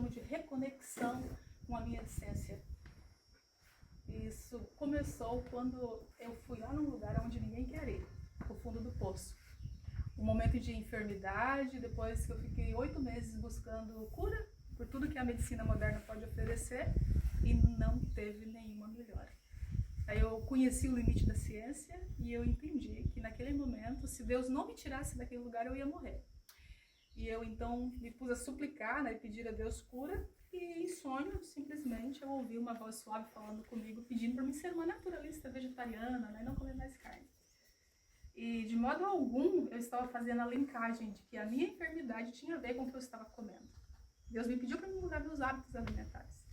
chamo de reconexão com a minha essência. Isso começou quando eu fui lá num lugar onde ninguém quer ir, o fundo do poço. Um momento de enfermidade, depois que eu fiquei 8 meses buscando cura por tudo que a medicina moderna pode oferecer e não teve nenhuma melhora. Aí eu conheci o limite da ciência e eu entendi que naquele momento, se Deus não me tirasse daquele lugar, eu ia morrer. E eu então me pus a suplicar, né, e pedir a Deus cura, e em sonho, simplesmente, eu ouvi uma voz suave falando comigo, pedindo para mim ser uma naturalista vegetariana, né, não comer mais carne. E de modo algum eu estava fazendo a linkagem de que a minha enfermidade tinha a ver com o que eu estava comendo. Deus me pediu para me mudar meus hábitos alimentares.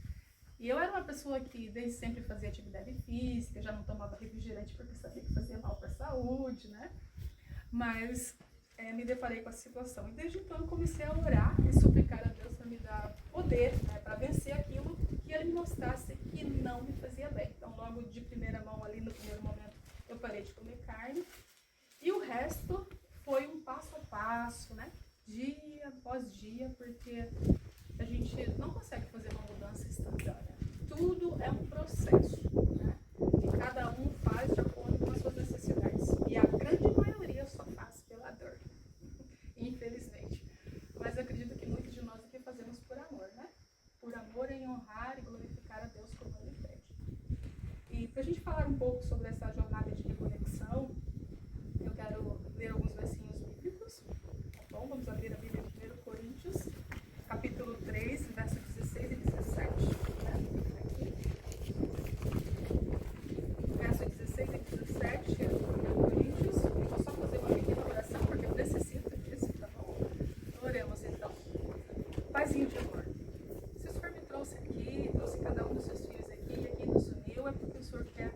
E eu era uma pessoa que desde sempre fazia atividade física, já não tomava refrigerante porque sabia que fazia mal para a saúde, né? Mas me deparei com a situação. E desde então eu comecei a orar e suplicar a Deus para me dar poder, né, para vencer aquilo que Ele me mostrasse que não me fazia bem. Então logo de primeira mão ali, no primeiro momento, eu parei de comer carne. E o resto foi um passo a passo, né? Dia após dia, porque a gente não consegue fazer uma mudança instantânea. Tudo é um processo, né? E cada um faz de acordo com as suas necessidades. E a grande maioria só faz pela dor, infelizmente. Mas acredito que muitos de nós aqui fazemos por amor, né? Por amor em honrar e glorificar a Deus como Ele pede. E para a gente falar um pouco sobre essa jornada de reconexão, eu quero ler alguns versinhos bíblicos, tá bom? Vamos abrir a Bíblia de 1 Coríntios, capítulo 3, versos 16 e 17. Né? Aqui. Verso 16 e 17, 1 Coríntios. Eu vou só fazer uma pequena oração, porque eu necessito disso, tá bom? Oremos então. Paizinho de amor, se o Senhor me trouxe aqui, trouxe cada um dos seus filhos aqui, e aqui nos uniu, é porque o Senhor quer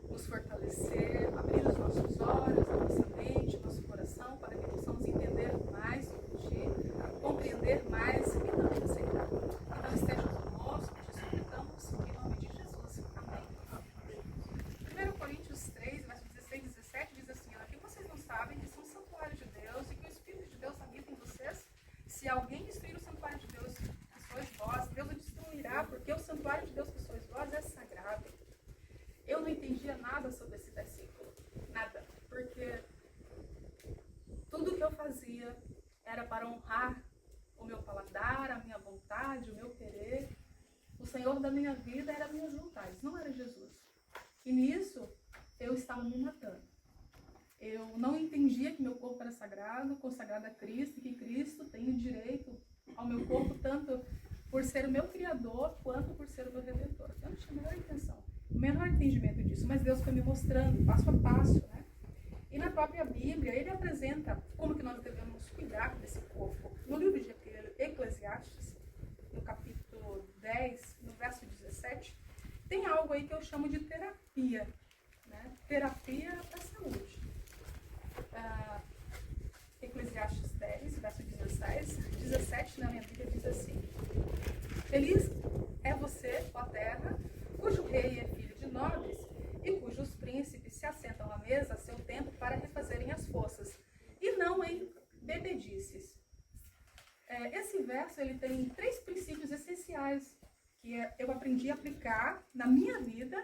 nos fortalecer, abrir os nossos olhos, a nossa mente, o nosso coração, para que possamos entender mais sobre Ti, compreender mais e também aceitar. Então esteja conosco, te suplicamos, em nome de Jesus. Amém. 1 Coríntios 3, versos 16 e 17 diz assim: aqui vocês não sabem que são santuário de Deus e que o Espírito de Deus habita em vocês? Se alguém destruir o santuário de Deus que sois vós, Deus o destruirá, porque o santuário de Deus que sois vós é sagrado. Eu não entendia nada sobre esse versículo, nada, porque tudo que eu fazia era para honrar o meu paladar, a minha vontade, o meu querer. O Senhor da minha vida era minhas vontades, não era Jesus. E nisso eu estava me matando. Eu não entendia que meu corpo era sagrado, consagrado a Cristo, e que Cristo tem o direito ao meu corpo, tanto por ser o meu Criador, quanto por ser o meu Redentor. Eu não tinha a menor intenção, o menor entendimento disso, mas Deus foi me mostrando passo a passo, né? E na própria Bíblia, Ele apresenta como que nós devemos cuidar desse corpo. No livro de Eclesiastes, no capítulo 10, no verso 17, tem algo aí que eu chamo de terapia, né? Terapia da saúde. Eclesiastes 10, verso 17 na minha Bíblia diz assim: feliz é você, ó terra, cujo rei é filho de nobres e cujos príncipes se assentam à mesa a seu tempo para refazerem as forças, e não em bebedices. Esse verso ele tem 3 princípios essenciais que eu aprendi a aplicar na minha vida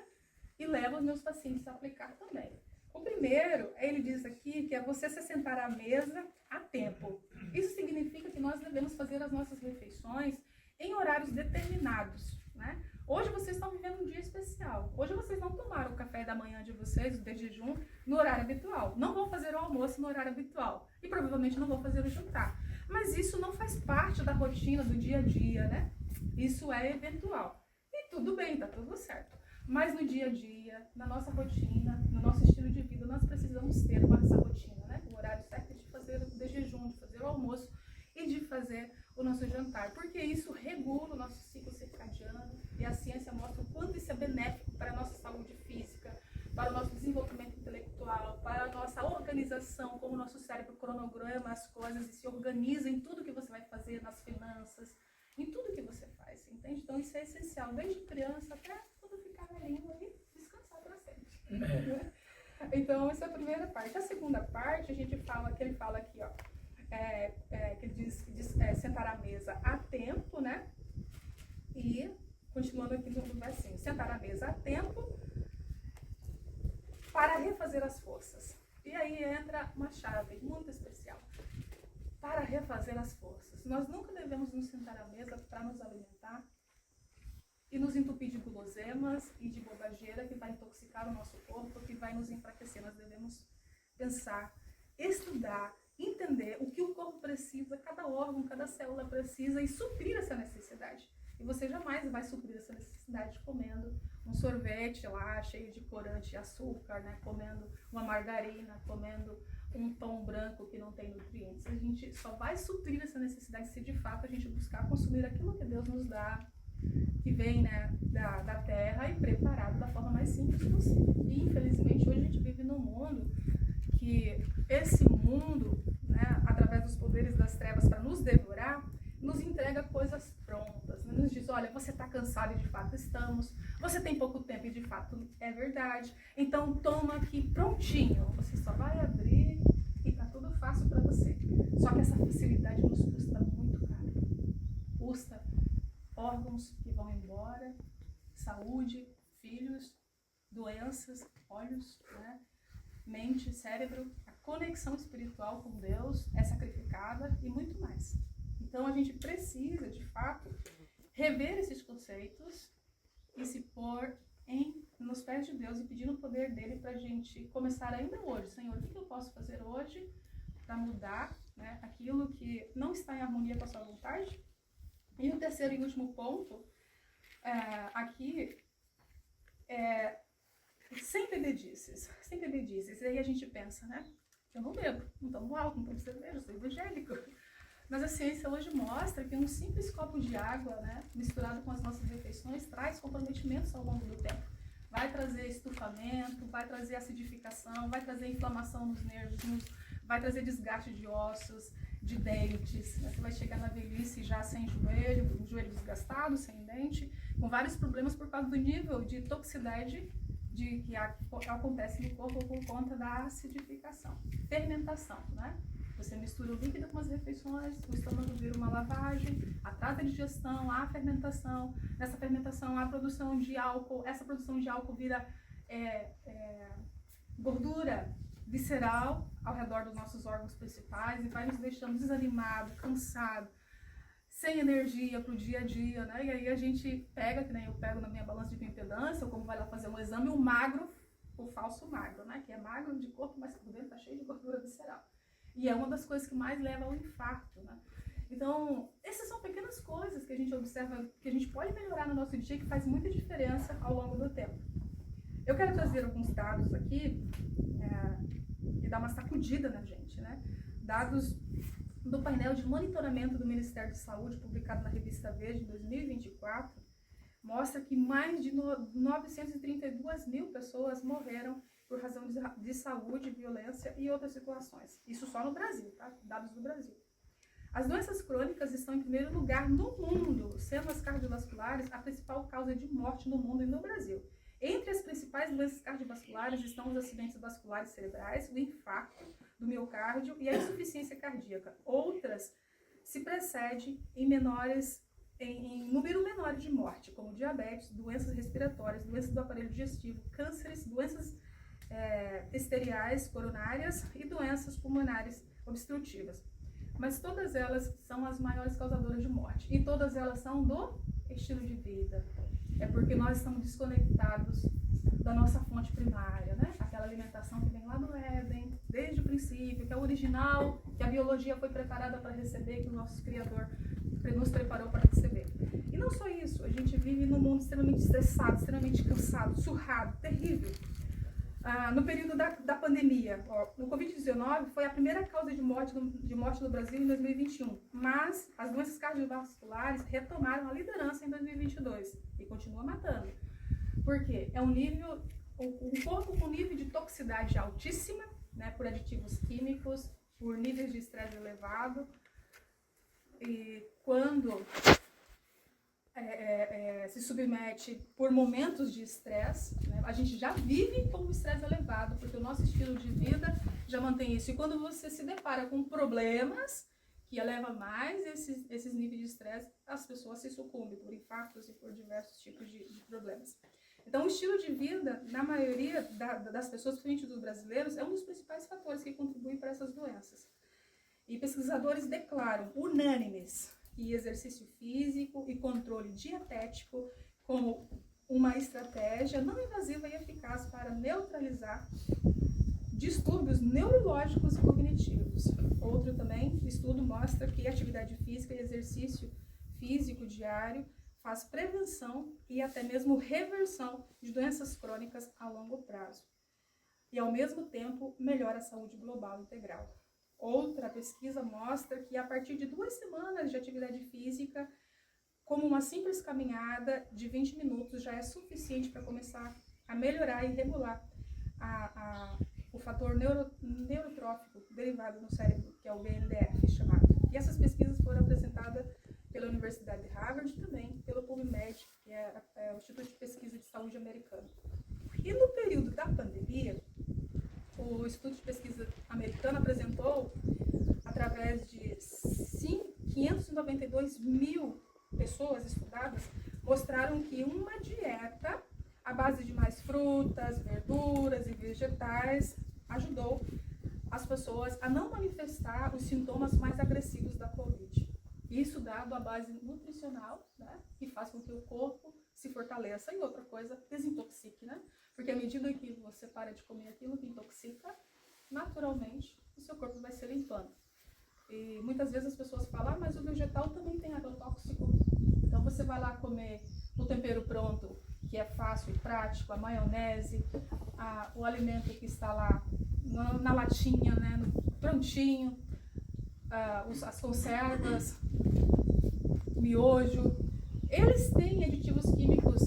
e levo os meus pacientes a aplicar também. O primeiro, ele diz aqui que é você se sentar à mesa a tempo. Isso significa que nós devemos fazer as nossas refeições em horários determinados, né? Hoje vocês estão vivendo um dia especial. Hoje vocês não tomaram o café da manhã de vocês, o de jejum, no horário habitual. Não vão fazer o almoço no horário habitual. E provavelmente não vão fazer o jantar. Mas isso não faz parte da rotina do dia a dia, né? Isso é eventual. E tudo bem, tá tudo certo. Mas no dia a dia, na nossa rotina, no nosso estilo de vida, nós precisamos ter essa rotina, né? O horário certo de fazer o de jejum, de fazer o almoço e de fazer o nosso jantar. Porque isso regula o nosso ciclo circadiano e a ciência mostra o quanto isso é benéfico para a nossa saúde física, para o nosso desenvolvimento intelectual, para a nossa organização, como o nosso cérebro cronograma as coisas e se organiza em tudo que você vai fazer, nas finanças, em tudo que você faz, entende? Então isso é essencial, desde criança até quando ficar velhinho e descansar para sempre. Então essa é a primeira parte. A segunda parte, a gente fala, que ele fala aqui, ó, que ele diz sentar à mesa a tempo, né? E, continuando aqui no versinho, sentar à mesa a tempo para refazer as forças. E aí entra uma chave muito especial. Para refazer as forças. Nós nunca devemos nos sentar à mesa para nos alimentar e nos entupir de gulosemas e de bobageira que vai intoxicar o nosso corpo, que vai nos enfraquecer. Nós devemos pensar, estudar, entender o que o corpo precisa, cada órgão, cada célula precisa e suprir essa necessidade. E você jamais vai suprir essa necessidade comendo um sorvete lá cheio de corante e açúcar, né? Comendo uma margarina, comendo um pão branco que não tem nutrientes. A gente só vai suprir essa necessidade se de fato a gente buscar consumir aquilo que Deus nos dá, que vem, né, da terra e preparado da forma mais simples possível. E infelizmente hoje a gente vive num mundo que esse mundo, né, através dos poderes das trevas para nos devorar, nos entrega coisas prontas, né? Nos diz, olha, você está cansado e de fato estamos, você tem pouco tempo e de fato é verdade, então toma aqui prontinho, você só vai abrir e tá tudo fácil para você. Só que essa facilidade nos custa muito caro, custa órgãos que vão embora, saúde, filhos, doenças, olhos, né? Mente, cérebro, a conexão espiritual com Deus é sacrificada e muito mais. Então a gente precisa, de fato, rever esses conceitos e se pôr nos pés de Deus e pedir o poder dele para a gente começar ainda hoje. Senhor, o que eu posso fazer hoje para mudar, né, aquilo que não está em harmonia com a sua vontade? E o terceiro e último ponto, aqui, sem bebedices. Sem bebedices. E aí a gente pensa, né? Eu não bebo, não tomo álcool, não tomo cerveja, eu sou evangélico. Mas a ciência hoje mostra que um simples copo de água, né, misturado com as nossas refeições, traz comprometimentos ao longo do tempo. Vai trazer estufamento, vai trazer acidificação, vai trazer inflamação nos nervos, vai trazer desgaste de ossos, de dentes. Né? Você vai chegar na velhice já sem joelho, o joelho desgastado, sem dente, com vários problemas por causa do nível de toxicidade que acontece no corpo por conta da acidificação. Fermentação, né? Você mistura o líquido com as refeições, o estômago vira uma lavagem, atrasa a digestão, há fermentação. Nessa fermentação há a produção de álcool, essa produção de álcool vira gordura visceral ao redor dos nossos órgãos principais e vai nos deixando desanimado, cansado, sem energia para o dia a dia, né? E aí a gente pega, que nem eu pego na minha balança de bioimpedância, ou como vai lá fazer um exame, o magro, o falso magro, né? Que é magro de corpo, mas por dentro está cheio de gordura visceral. E é uma das coisas que mais leva ao infarto, né? Então, essas são pequenas coisas que a gente observa, que a gente pode melhorar no nosso dia, que faz muita diferença ao longo do tempo. Eu quero trazer alguns dados aqui, e dar uma sacudida na gente, né? Dados do painel de monitoramento do Ministério de Saúde, publicado na revista Veja em 2024, mostra que mais de 932 mil pessoas morreram por razão de saúde, violência e outras situações. Isso só no Brasil, tá? Dados do Brasil. As doenças crônicas estão em primeiro lugar no mundo, sendo as cardiovasculares a principal causa de morte no mundo e no Brasil. Entre as principais doenças cardiovasculares estão os acidentes vasculares cerebrais, o infarto do miocárdio e a insuficiência cardíaca. Outras se precedem em número menor de morte, como diabetes, doenças respiratórias, doenças do aparelho digestivo, cânceres, doenças arteriais coronárias e doenças pulmonares obstrutivas. Mas todas elas são as maiores causadoras de morte. E todas elas são do estilo de vida. É porque nós estamos desconectados da nossa fonte primária, né? Aquela alimentação que vem lá do Éden, desde o princípio, que é o original, que a biologia foi preparada para receber, que o nosso Criador nos preparou para receber. E não só isso, a gente vive num mundo extremamente estressado, extremamente cansado, surrado, terrível. No período da pandemia, o Covid-19 foi a primeira causa de morte no Brasil em 2021, mas as doenças cardiovasculares retomaram a liderança em 2022 e continua matando. Por quê? É um corpo com nível de toxicidade altíssima, né, por aditivos químicos, por níveis de estresse elevado, e quando se submete por momentos de estresse, né? A gente já vive com o estresse elevado, porque o nosso estilo de vida já mantém isso. E quando você se depara com problemas que eleva mais esses níveis de estresse, as pessoas se sucumbem por infartos e por diversos tipos de problemas. Então, o estilo de vida, na maioria das pessoas, principalmente dos brasileiros, é um dos principais fatores que contribuem para essas doenças. E pesquisadores declaram, unânimes, que exercício físico e controle dietético como uma estratégia não invasiva e eficaz para neutralizar distúrbios neurológicos e cognitivos. Outro também, estudo mostra que atividade física e exercício físico diário faz prevenção e até mesmo reversão de doenças crônicas a longo prazo. E, ao mesmo tempo, melhora a saúde global integral. Outra pesquisa mostra que, a partir de 2 semanas de atividade física, como uma simples caminhada de 20 minutos já é suficiente para começar a melhorar e regular o fator neurotrófico derivado no cérebro, que é o BNDF chamado. E essas pesquisas foram apresentadas pela Universidade de Harvard e também pelo PubMed, que é o Instituto de Pesquisa de Saúde americano. E no período da pandemia, o Instituto de Pesquisa americano apresentou, através de 592 mil pessoas estudadas, mostraram que uma dieta à base de mais frutas, verduras e vegetais ajudou as pessoas a não manifestar os sintomas mais agressivos da Covid. Isso dado à base nutricional, né, que faz com que o corpo se fortaleça, e outra coisa, desintoxique, né? Porque à medida que você para de comer aquilo que intoxica, naturalmente o seu corpo vai se limpando. E muitas vezes as pessoas falam, mas o vegetal também tem agrotóxico. Então você vai lá comer o tempero pronto, que é fácil e prático, a maionese, o alimento que está lá na latinha, né, prontinho, as conservas, miojo, eles têm aditivos químicos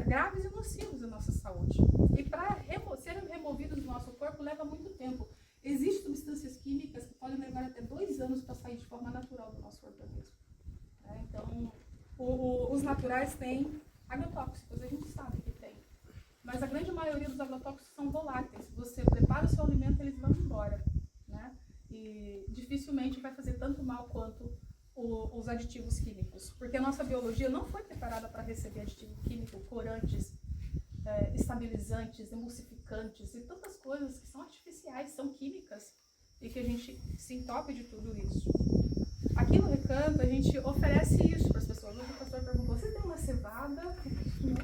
graves e nocivos à nossa saúde. E para serem removidos do nosso corpo leva muito tempo. Existem substâncias químicas que podem levar até 2 anos para sair de forma natural do nosso organismo. Então, os naturais têm agrotóxicos, a gente sabe que tem. Mas a grande maioria dos agrotóxicos são voláteis. Você prepara o seu alimento, eles vão embora, né? E dificilmente vai fazer tanto mal quanto os aditivos químicos. Porque a nossa biologia não foi preparada para receber aditivo químico, corantes, estabilizantes, emulsificantes e tantas coisas que são artificiais, são químicas, e que a gente se entope de tudo isso. Aqui no Recanto, a gente oferece isso para as pessoas. Hoje o pastor perguntou, você tem uma cevada?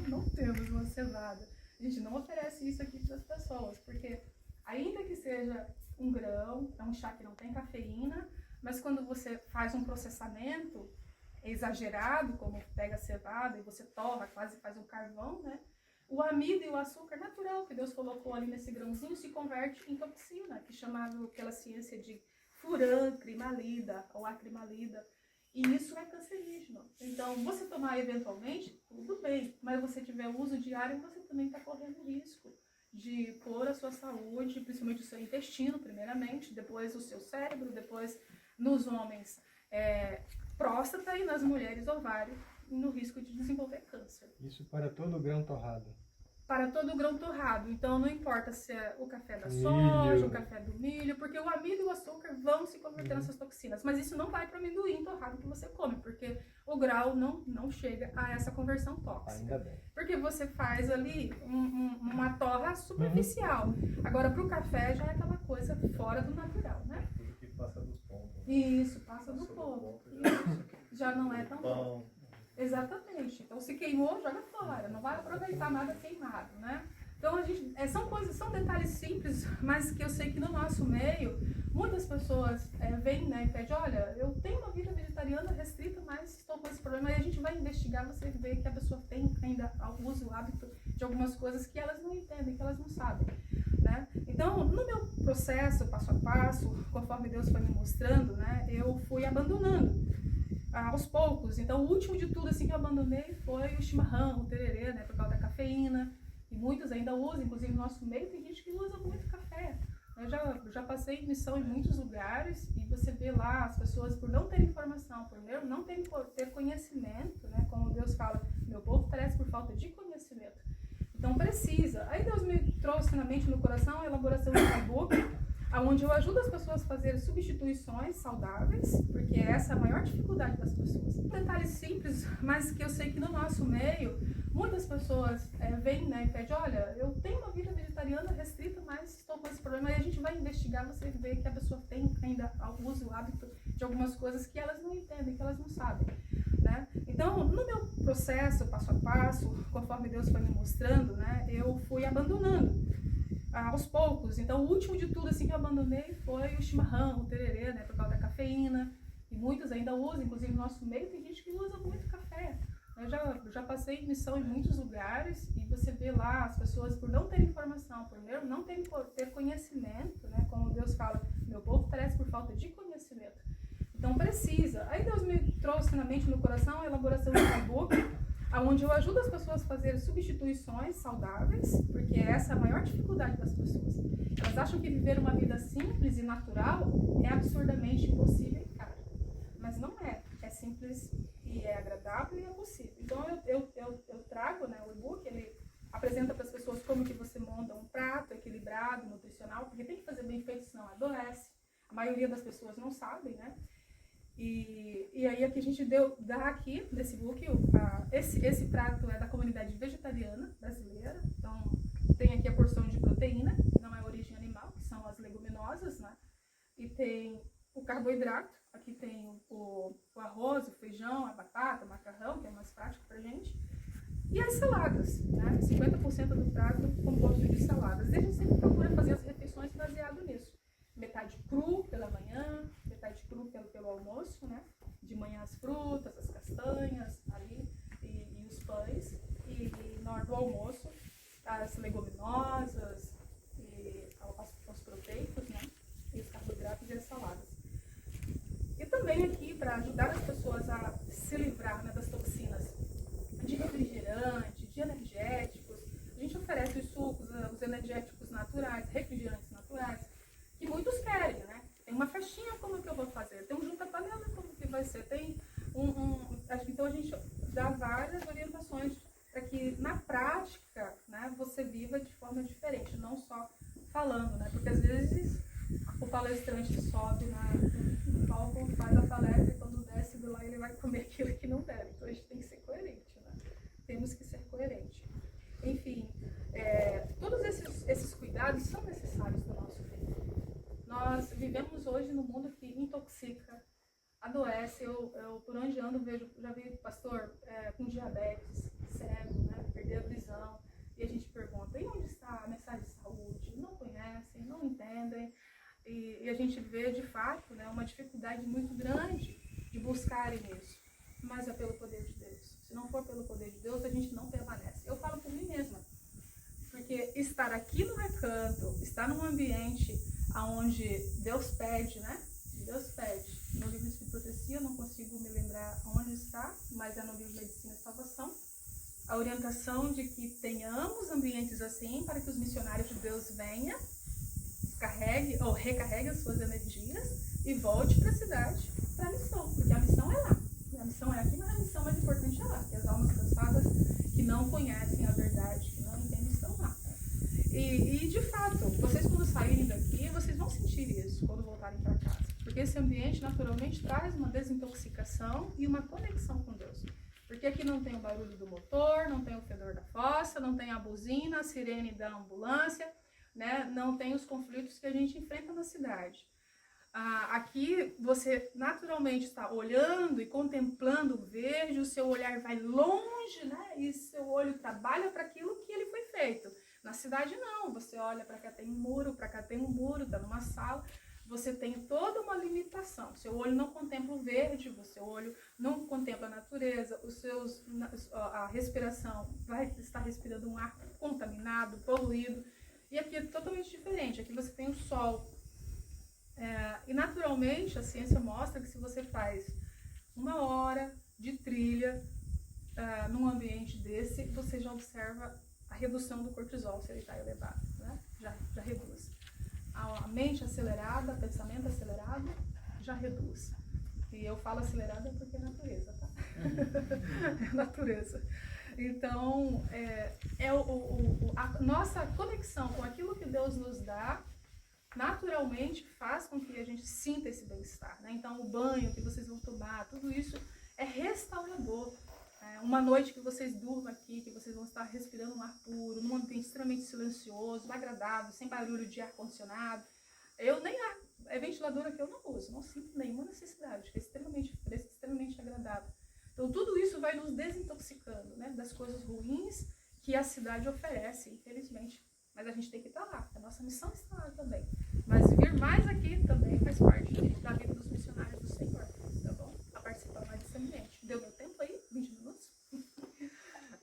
Não temos uma cevada. A gente não oferece isso aqui para as pessoas, porque ainda que seja um grão, é um chá que não tem cafeína, mas quando você faz um processamento exagerado, como pega a cevada e você torra, quase faz um carvão, né? O amido e o açúcar natural que Deus colocou ali nesse grãozinho se converte em toxina, que é chamado pela ciência de furancrimalida ou acrimalida, e isso é cancerígeno. Então, você tomar eventualmente, tudo bem, mas você tiver uso diário, você também está correndo risco de pôr a sua saúde, principalmente o seu intestino, primeiramente, depois o seu cérebro, depois nos homens próstata e nas mulheres ovário, no risco de desenvolver câncer. Isso para todo grão torrado. Para todo grão torrado. Então, não importa se é o café da soja, o café do milho, porque o amido e o açúcar vão se converter nessas toxinas. Mas isso não vai para o amendoim torrado que você come, porque o grau não chega a essa conversão tóxica. Ainda bem. Porque você faz ali uma torra superficial. Agora, para o café já é aquela coisa fora do natural, né? Tudo que passa do ponto. Isso, passa do ponto. Já não é tão bom. Exatamente. Então, se queimou, joga fora. Não vai aproveitar nada queimado, né? Então, a gente, são detalhes simples, mas que eu sei que no nosso meio, muitas pessoas vêm, né, e pedem, olha, eu tenho uma vida vegetariana restrita, mas estou com esse problema. E a gente vai investigar, você vê que a pessoa tem ainda o uso, o hábito de algumas coisas que elas não entendem, que elas não sabem, né? Então, no meu processo, passo a passo, conforme Deus foi me mostrando, né, eu fui abandonando aos poucos. Então, o último de tudo assim que eu abandonei foi o chimarrão, o tererê, né, por causa da cafeína. E muitos ainda usam, inclusive no nosso meio tem gente que usa muito café. Eu já passei em missão em muitos lugares e você vê lá as pessoas, por não ter informação, por não ter conhecimento, né, como Deus fala, meu povo perece por falta de conhecimento. Então precisa. Aí Deus me trouxe na mente e no coração a elaboração de e-book onde eu ajudo as pessoas a fazerem substituições saudáveis, porque essa é a maior dificuldade das pessoas. Um detalhe simples, mas que eu sei que no nosso meio, muitas pessoas vêm, né, e pedem, olha, eu tenho uma vida vegetariana restrita, mas estou com esse problema. Aí a gente vai investigar, você vê que a pessoa tem ainda o uso, o hábito de algumas coisas que elas não entendem, que elas não sabem, né? Então, no meu processo, passo a passo, conforme Deus foi me mostrando, né, eu fui abandonando aos poucos. Então, o último de tudo assim que eu abandonei foi o chimarrão, o tererê, né, por causa da cafeína. E muitos ainda usam, inclusive no nosso meio tem gente que usa muito café. Eu já passei missão em muitos lugares e você vê lá as pessoas por não ter informação, por não ter conhecimento, né, como Deus fala, meu povo perece por falta de conhecimento. Então precisa. Aí Deus me trouxe na mente e no coração a elaboração de um e-book, onde eu ajudo as pessoas a fazerem substituições saudáveis, porque essa é a maior dificuldade das pessoas. Elas acham que viver uma vida simples e natural é absurdamente impossível e caro. Mas não é. É simples e é agradável e é possível. Então eu trago, né, o e-book, ele apresenta para as pessoas como que você monta um prato equilibrado, nutricional, porque tem que fazer bem feito, senão adoece. A maioria das pessoas não sabem, né? E aí aqui a gente dá aqui nesse book, esse prato é da comunidade vegetariana brasileira, então tem aqui a porção de proteína, que não é origem animal, que são as leguminosas, né? E tem o carboidrato, aqui tem o arroz, o feijão, a batata, o macarrão, que é mais prático pra gente, e as saladas, né? 50% do prato composto de saladas. E a gente sempre procura fazer as refeições baseado nisso. Metade cru pela manhã, metade cru pelo almoço, né? De manhã as frutas, as castanhas ali e os pães. E na hora do almoço as leguminosas, e os proteicos, né? E os carboidratos e as saladas. E também aqui para ajudar as pessoas a se livrar, né, das toxinas de refrigerante, de energéticos. A gente oferece os sucos, os energéticos naturais, refrigerantes naturais, que muitos querem, né? Tem uma festinha, como que eu vou fazer? Tem um junta-panela, como que vai ser? Tem então a gente dá várias orientações para que na prática, né, você viva de forma diferente, não só falando, né? Porque às vezes o palestrante sobe no palco, faz a palestra e quando desce do lá ele vai comer aquilo que não deve. Então a gente tem que ser coerente, né? Temos que ser coerente. Enfim, todos esses cuidados são necessários para o nosso vida. Nós vivemos hoje num mundo que intoxica, adoece. Eu por onde ando já vi pastor com diabetes, cego, né, perder a visão. E a gente pergunta, e onde está a mensagem de saúde? Não conhecem, não entendem. E a gente vê, de fato, né, uma dificuldade muito grande de buscarem isso. Mas é pelo poder de Deus. Se não for pelo poder de Deus, a gente não permanece. Eu falo por mim mesma. Porque estar aqui no recanto, estar num ambiente onde Deus pede, né? Deus pede. No livro de profecia, eu não consigo me lembrar onde está, mas é no livro Medicina e Salvação. A orientação de que tenhamos ambientes assim para que os missionários de Deus venham, carregue ou recarregue as suas energias e volte para a cidade, para a missão, porque a missão é lá. A missão é aqui, mas a missão mais importante é lá, que as almas cansadas que não conhecem a verdade, que não entendem, estão lá. E de fato, vocês quando saírem daqui, vocês vão sentir isso quando voltarem para casa, porque esse ambiente naturalmente traz uma desintoxicação e uma conexão com Deus. Porque aqui não tem o barulho do motor, não tem o fedor da fossa, não tem a buzina, a sirene da ambulância, né? Não tem os conflitos que a gente enfrenta na cidade. Aqui você naturalmente está olhando e contemplando o verde, o seu olhar vai longe, né? E seu olho trabalha para aquilo que ele foi feito. Na cidade não, você olha para cá tem um muro, para cá tem um muro, está numa sala, você tem toda uma limitação. Seu olho não contempla o verde, o seu olho não contempla a natureza, a respiração vai estar respirando um ar contaminado, poluído. E aqui é totalmente diferente, aqui você tem o sol. E naturalmente a ciência mostra que se você faz 1 hora de trilha num ambiente desse, você já observa a redução do cortisol, se ele está elevado, né? Já reduz. A mente acelerada, pensamento acelerado, já reduz. E eu falo acelerada porque é natureza, tá? É natureza. Então, a nossa conexão com aquilo que Deus nos dá naturalmente faz com que a gente sinta esse bem-estar, né? Então o banho que vocês vão tomar, tudo isso é restaurador. Uma noite que vocês durmam aqui, que vocês vão estar respirando um ar puro, num ambiente extremamente silencioso, agradável, sem barulho de ar-condicionado. Ventilador aqui eu não uso, não sinto nenhuma necessidade, é extremamente fresco, extremamente agradável. Então tudo isso vai nos desintoxicando, né, das coisas ruins que a cidade oferece, infelizmente. Mas a gente tem que estar lá, a nossa missão está lá também. Mas vir mais aqui também faz parte da vida dos missionários do Senhor, tá bom? A participar mais desse ambiente. Deu meu tempo aí? 20 minutos?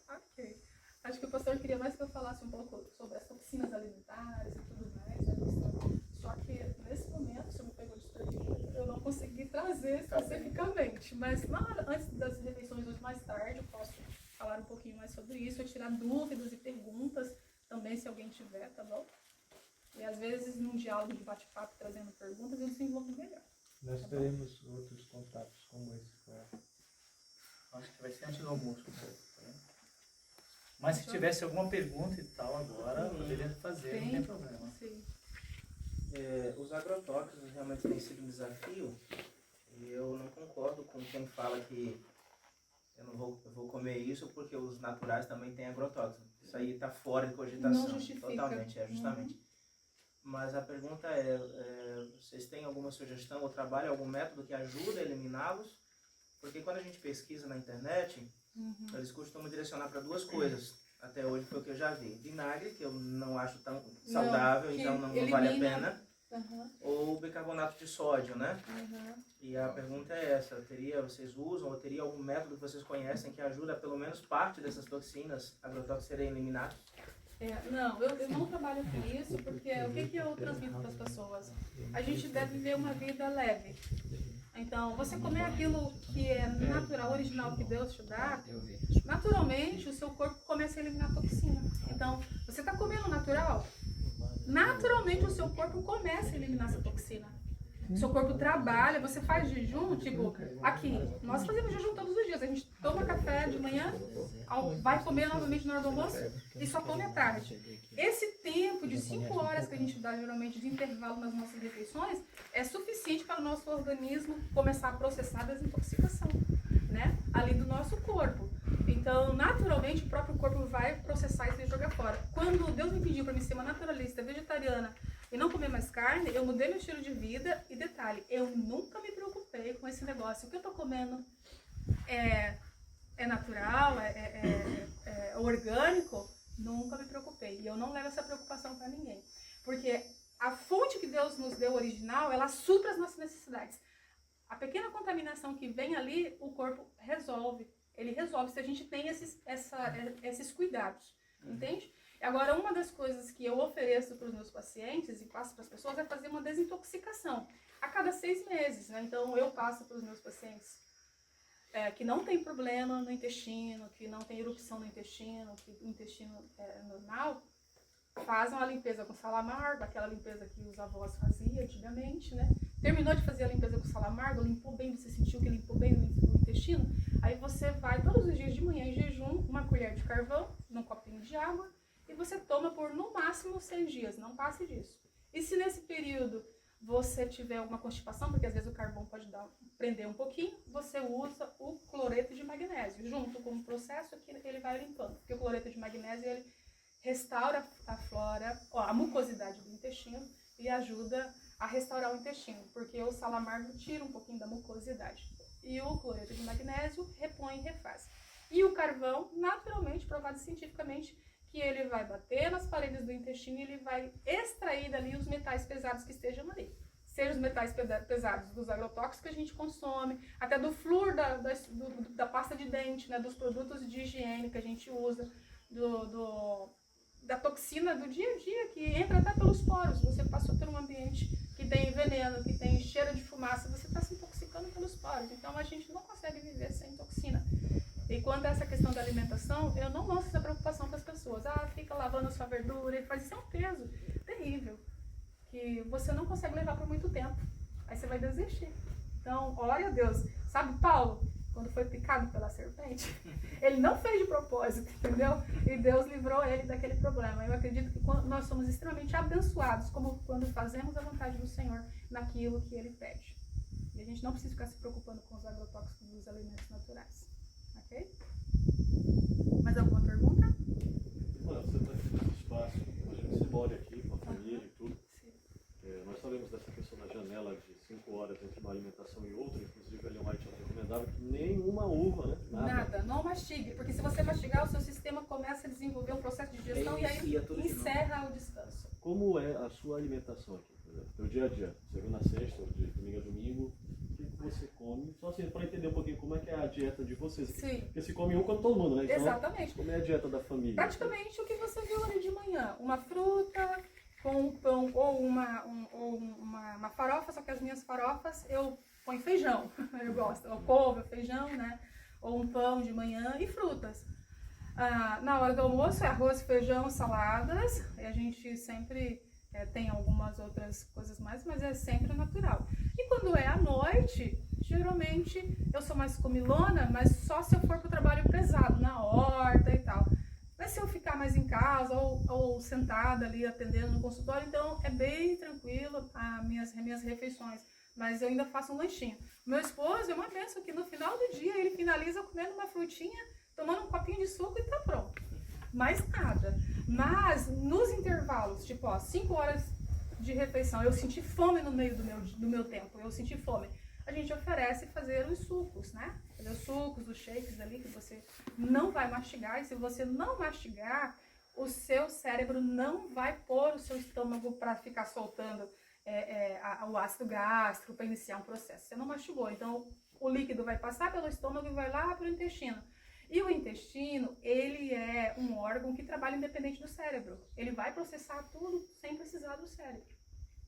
Ok. Acho que o pastor queria mais que eu falasse um pouco sobre as toxinas alimentares e tudo mais, né, pastor? Só que nesse momento, se eu me pegou desprevenido, eu não consegui trazer especificamente. Mas antes das refeições hoje mais tarde, eu posso falar um pouquinho mais sobre isso, eu tirar dúvidas e perguntas também, se alguém tiver, tá bom? E às vezes, num diálogo de bate-papo, trazendo perguntas, eu desenvolvo melhor. Nós teremos outros contatos como esse. Acho que vai ser antes do almoço. Mas se tivesse alguma pergunta e tal agora, poderia fazer, não tem problema. Sim. Os agrotóxicos realmente têm sido um desafio, e eu não concordo com quem fala que eu vou comer isso porque os naturais também têm agrotóxicos. Isso aí está fora de cogitação. Não justifica. Totalmente, justamente. Mas a pergunta vocês têm alguma sugestão ou trabalham algum método que ajuda a eliminá-los? Porque quando a gente pesquisa na internet, eles costumam direcionar para duas coisas. Até hoje foi o que eu já vi. Vinagre, que eu não acho tão saudável, então não vale a pena. Ou bicarbonato de sódio, né? E a pergunta é essa, vocês usam ou teria algum método que vocês conhecem que ajuda a pelo menos parte dessas toxinas agrotóxicas serem eliminadas? Não, eu não trabalho com isso, porque o que eu transmito para as pessoas? A gente deve viver uma vida leve. Então, você comer aquilo que é natural, original, que Deus te dá, naturalmente o seu corpo começa a eliminar toxina. Então, você está comendo natural, naturalmente o seu corpo começa a eliminar essa toxina. O seu corpo trabalha, você faz jejum, tipo, aqui, nós fazemos jejum todos os dias. A gente toma café de manhã, vai comer novamente na hora do almoço e só come à tarde. Esse tempo de 5 horas que a gente dá geralmente de intervalo nas nossas refeições é suficiente para o nosso organismo começar a processar a desintoxicação, né? Ali do nosso corpo. Então, naturalmente, o próprio corpo vai processar isso e jogar fora. Quando Deus me pediu para me ser uma naturalista, vegetariana e não comer mais carne, eu mudei meu estilo de vida e detalhe, eu nunca me preocupei com esse negócio. O que eu estou comendo é natural, é orgânico? Nunca me preocupei. E eu não levo essa preocupação para ninguém. Porque a fonte que Deus nos deu original, ela supra as nossas necessidades. A pequena contaminação que vem ali, o corpo resolve. Ele resolve se a gente tem esses cuidados. Entende? Agora, uma das coisas que eu ofereço para os meus pacientes e passo para as pessoas é fazer uma desintoxicação a cada 6 meses, né? Então, eu passo para os meus pacientes que não tem problema no intestino, que não tem erupção no intestino, que o intestino é normal, fazem uma limpeza com sal amargo, aquela limpeza que os avós faziam antigamente, né? Terminou de fazer a limpeza com sal amargo, limpou bem, você sentiu que limpou bem no intestino, aí você vai todos os dias de manhã em jejum, uma colher de carvão, num copinho de água, e você toma por no máximo 6 dias, não passe disso. E se nesse período você tiver alguma constipação, porque às vezes o carvão pode prender um pouquinho, você usa o cloreto de magnésio, junto com o processo que ele vai limpando. Porque o cloreto de magnésio, ele restaura a flora, a mucosidade do intestino e ajuda a restaurar o intestino, porque o sal amargo tira um pouquinho da mucosidade. E o cloreto de magnésio repõe e refaz. E o carvão, naturalmente, provado cientificamente, que ele vai bater nas paredes do intestino e ele vai extrair dali os metais pesados que estejam ali. Seja os metais pesados dos agrotóxicos que a gente consome, até do flúor da pasta de dente, né, dos produtos de higiene que a gente usa, da toxina do dia a dia que entra até pelos poros. Você passou por um ambiente que tem veneno, que tem cheiro de fumaça, você está se intoxicando pelos poros. Então a gente não consegue viver sem toxina. E quanto a essa questão da alimentação, eu não lanço essa preocupação para as pessoas. Fica lavando a sua verdura e faz isso, é um peso terrível, que você não consegue levar por muito tempo. Aí você vai desistir. Então, glória a Deus. Sabe, Paulo, quando foi picado pela serpente, ele não fez de propósito, entendeu? E Deus livrou ele daquele problema. Eu acredito que nós somos extremamente abençoados quando fazemos a vontade do Senhor naquilo que Ele pede. E a gente não precisa ficar se preocupando com os agrotóxicos dos alimentos naturais. Ok? Mais alguma pergunta? Mano, você está aqui nesse espaço, imagina que você mora aqui com a família e tudo. Nós sabemos dessa questão da janela de 5 horas entre uma alimentação e outra, inclusive a Ellen White recomendava que nenhuma uva, né? Nada, não mastigue, porque se você mastigar, o seu sistema começa a desenvolver um processo de digestão e aí encerra o descanso. Como é a sua alimentação aqui, por exemplo? Teu dia a dia, segunda a sexta, de domingo a domingo, o que você come? Só assim, para entender um pouquinho como é que é a dieta de vocês. Sim. Porque se come um, come todo mundo, né? Então, exatamente. como é a dieta da família? Praticamente o que você viu ali de manhã, uma fruta com um pão ou uma farofa, só que as minhas farofas eu ponho feijão, eu gosto, ou couve, feijão, né? Ou um pão de manhã e frutas. Na hora do almoço é arroz, feijão, saladas, e a gente sempre tem algumas outras coisas mais, mas é sempre natural. E quando é à noite, geralmente eu sou mais comilona, mas só se eu for pro trabalho pesado, na horta e tal. Mas se eu ficar mais em casa ou sentada ali atendendo no consultório, então é bem tranquilo as minhas refeições. Mas eu ainda faço um lanchinho. Meu esposo é uma benção que no final do dia ele finaliza comendo uma frutinha, tomando um copinho de suco e tá pronto. Mais nada. Mas nos intervalos, tipo 5 horas de refeição, eu senti fome no meio do meu tempo, eu senti fome. A gente oferece fazer os sucos, né? Fazer os sucos, os shakes ali que você não vai mastigar. E se você não mastigar, o seu cérebro não vai pôr o seu estômago para ficar soltando o ácido gástrico para iniciar um processo. Você não mastigou, então o líquido vai passar pelo estômago e vai lá para o intestino. E o intestino, ele é um órgão que trabalha independente do cérebro. Ele vai processar tudo sem precisar do cérebro,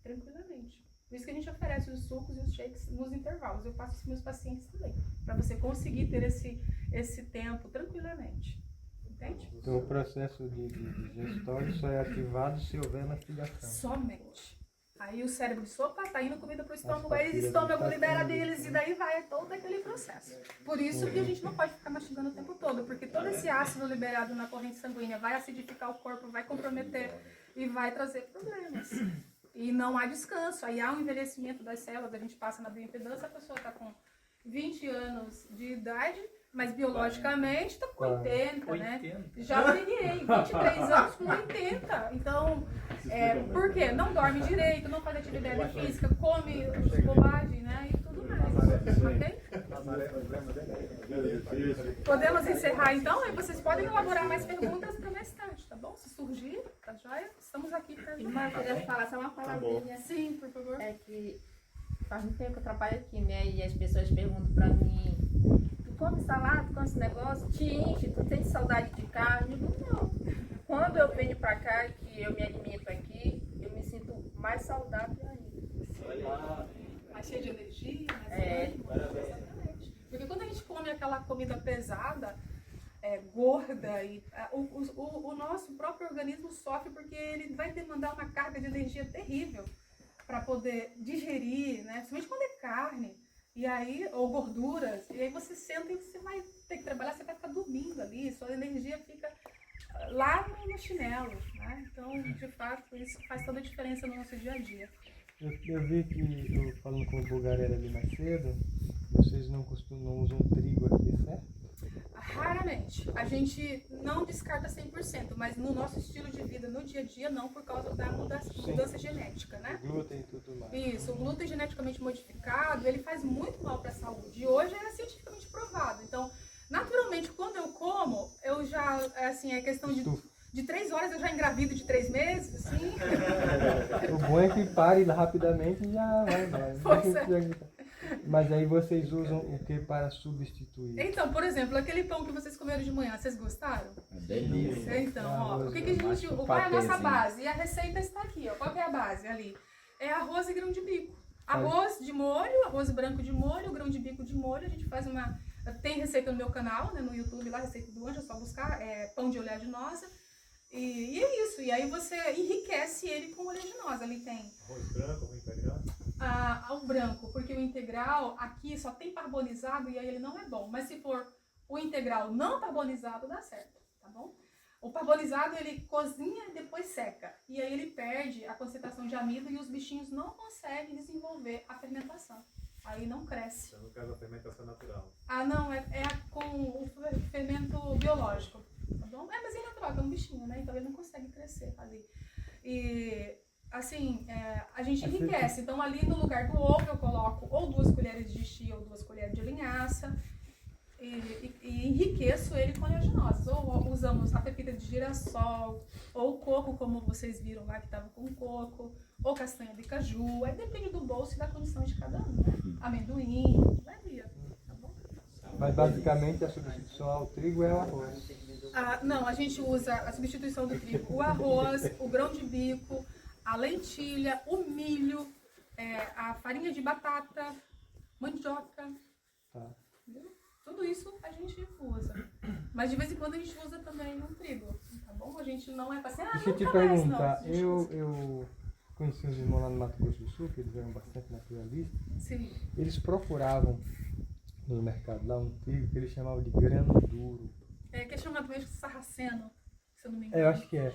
tranquilamente. Por isso que a gente oferece os sucos e os shakes nos intervalos. Eu faço isso com meus pacientes também, para você conseguir ter esse tempo tranquilamente. Entende? Então o processo de digestório só é ativado se houver mastigação. Somente. Aí o cérebro diz, opa, tá indo comida pro estômago, aí o estômago libera deles e daí vai todo aquele processo. Por isso que a gente não pode ficar mastigando o tempo todo, porque todo esse ácido liberado na corrente sanguínea vai acidificar o corpo, vai comprometer e vai trazer problemas. E não há descanso, aí há um envelhecimento das células, a gente passa na bioimpedância, a pessoa está com 20 anos de idade, mas biologicamente está com 80, né? Já peguei 23 anos com 80, então, por quê? Não dorme direito, não faz atividade física, come bobagem, né? E tudo mais, ok? Podemos encerrar então, e vocês podem elaborar mais perguntas para mais tarde, tá bom? Se surgir, tá joia? Estamos aqui para Irmã, eu queria falar só uma palavrinha. Sim, por favor. É que faz muito tempo que eu trabalho aqui, né? E as pessoas perguntam pra mim, tu come salada, tu come esse negócio, te enche, tu tem saudade de carne? Eu digo, não. Quando eu venho pra cá, que eu me alimento aqui, eu me sinto mais saudável ainda. Mais cheia de energia, mais ânimo, exatamente. Porque quando a gente come aquela comida pesada, gorda, e o nosso próprio organismo sofre porque ele vai demandar uma carga de energia terrível para poder digerir, né? Principalmente quando é carne, e aí, ou gorduras, e aí você senta e você vai ter que trabalhar, você vai ficar dormindo ali, sua energia fica lá no chinelo, né? Então, de fato, isso faz toda a diferença no nosso dia a dia. Eu vi que, eu falando com o Bulgarelli ali mais cedo, vocês não usam trigo aqui, certo? Raramente. A gente não descarta 100%, mas no nosso estilo de vida, no dia a dia, não, por causa da mudança genética, né? O glúten e tudo mais. Isso, o glúten geneticamente modificado, ele faz muito mal para a saúde. E hoje é cientificamente provado. Então, naturalmente, quando eu como, eu já, assim, é questão de 3 horas, eu já engravido de 3 meses, assim. O bom é que pare rapidamente e já vai embora. Pois é. Mas aí vocês usam o que para substituir? Então, por exemplo, aquele pão que vocês comeram de manhã, vocês gostaram? Delícia. Então, ó, o que a gente, qual é a nossa base? E a receita está aqui, ó. Qual que é a base ali? É arroz e grão de bico. Arroz de molho, arroz branco de molho, grão de bico de molho. A gente faz tem receita no meu canal, né, no YouTube, lá, receita do Anjo, é só buscar, pão de oleaginosa. E é isso. E aí você enriquece ele com oleaginosa. Ali tem Arroz branco, arroz integral? ao branco, porque o integral aqui só tem carbonizado e aí ele não é bom. Mas se for o integral não carbonizado, dá certo, tá bom? O carbonizado, ele cozinha e depois seca. E aí ele perde a concentração de amido e os bichinhos não conseguem desenvolver a fermentação. Aí não cresce. Então, no caso, a fermentação natural. Não, é com o fermento biológico, tá bom? Mas é natural, é um bichinho, né? Então ele não consegue crescer ali. E, assim, a gente enriquece. Então ali no lugar do ovo eu coloco ou 2 colheres de chia ou 2 colheres de linhaça. E enriqueço ele com oleaginosas. Ou usamos a pepita de girassol, ou coco, como vocês viram lá que estava com coco, ou castanha de caju. Aí depende do bolso e da condição de cada um, né? Amendoim, varia, tá bom? Mas basicamente a substituição ao trigo é o arroz. Não, a gente usa a substituição do trigo, o arroz, o grão de bico, a lentilha, o milho, a farinha de batata, mandioca. Tá. Entendeu? Tudo isso a gente usa. Mas de vez em quando a gente usa também o trigo, tá bom? A gente não é assim, Deixa eu te nunca mais, perguntar, não. eu conheci uns irmãos lá no Mato Grosso do Sul, que eles eram bastante naturalistas. Sim. Eles procuravam no mercado lá um trigo que eles chamavam de grano duro. Que é chamado mesmo de sarraceno, se eu não me engano. Eu acho que é.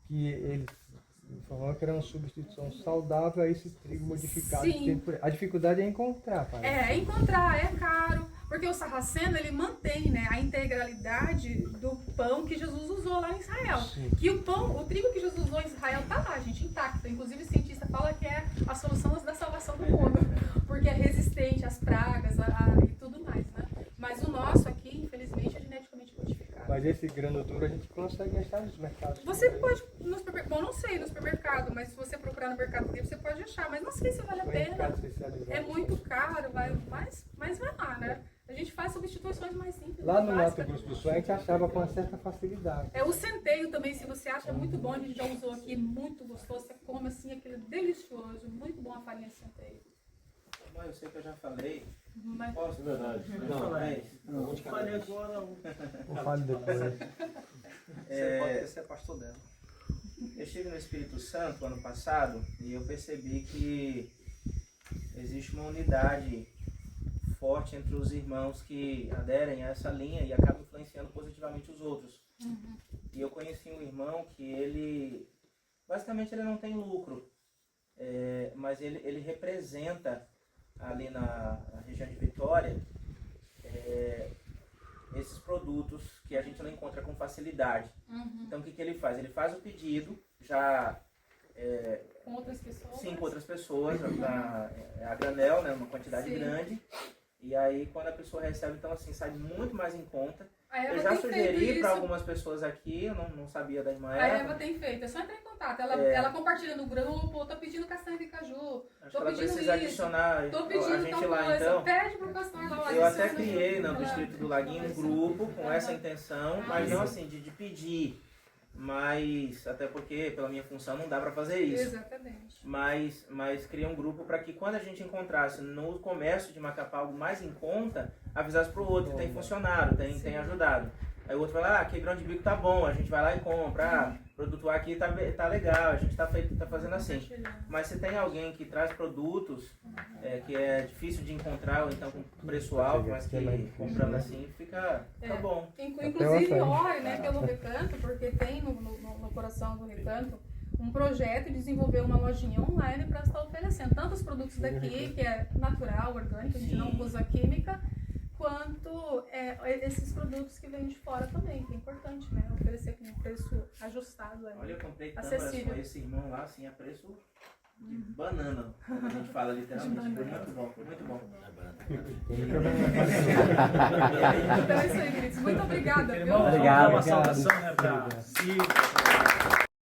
Que eles falavam que era uma substituição saudável a esse trigo modificado. Sim. A dificuldade é encontrar, parece. Encontrar, é caro. Porque o sarraceno, ele mantém, né, a integralidade do pão que Jesus usou lá em Israel. Sim. Que o trigo que Jesus usou em Israel tá lá, gente, intacto. Inclusive o cientista fala que é a solução da salvação do mundo. Porque é resistente às pragas e tudo mais, né? Mas o nosso aqui, infelizmente, é geneticamente modificado. Mas esse grano duro a gente consegue achar nos mercados. Você pode, no supermercado, bom, não sei no supermercado, mas se você procurar no Mercado Livre, você pode achar. Mas não sei se vale a pena. É muito caro, mas vai lá, né? A gente faz substituições mais simples. Lá no Mato básicas. Grosso do Sul a gente achava com uma certa facilidade. O centeio também, se você acha muito bom, a gente já usou aqui, muito gostoso. Você come assim, aquele delicioso, muito bom a farinha de centeio. Mas eu sei que eu já falei. Mas, Posso? É verdade. Não, falei agora. Eu falo depois. Você pode ser pastor dela. Eu estive no Espírito Santo ano passado e eu percebi que existe uma unidade forte entre os irmãos que aderem a essa linha e acabam influenciando positivamente os outros. E eu conheci um irmão que ele, basicamente ele não tem lucro, mas ele representa ali na região de Vitória esses produtos que a gente não encontra com facilidade. Então o que ele faz? Ele faz o pedido já com outras pessoas? sim, com outras pessoas, a granel, né, uma quantidade Sim. grande. E aí quando a pessoa recebe, então assim, sai muito mais em conta. A Eva Eu já tem feito sugeri isso. para algumas pessoas aqui, eu não sabia da irmã A Eva tem feito, é só entrar em contato. Ela compartilha no grupo, tô pedindo castanha de caju, Acho que tô ela pedindo precisa isso, adicionar tô a pedindo gente tal lá coisa, então. pede pro pastor lá. Eu até adiciona criei no no Distrito do Laguinho um grupo com essa intenção, mas não assim de pedir. Mas, até porque pela minha função não dá para fazer isso. Exatamente. Mas criei um grupo para que quando a gente encontrasse no comércio de Macapá algo mais em conta, avisasse pro outro, tem funcionado, tem ajudado. Aí o outro vai lá, que grão de bico tá bom, a gente vai lá e compra, produto A aqui tá legal, a gente tá fazendo assim. Mas se tem alguém que traz produtos que é difícil de encontrar, ou então com preço alto, mas que comprando assim fica bom. Inclusive, ore, né, pelo Recanto, porque tem no coração do Recanto um projeto de desenvolver uma lojinha online para estar oferecendo tanto os produtos daqui, que é natural, orgânico, a gente não usa química, quanto esses produtos que vêm de fora também, que é importante, né? Oferecer com um preço ajustado. Olha, eu comprei acessível. tâmparas com esse irmão lá, assim, a preço de banana, como a gente fala literalmente. Foi muito bom, foi muito bom. Então é isso aí, queridos. Muito obrigada. Irmão, Obrigado, vamos dar uma obrigado. saudação, né, pra Cid,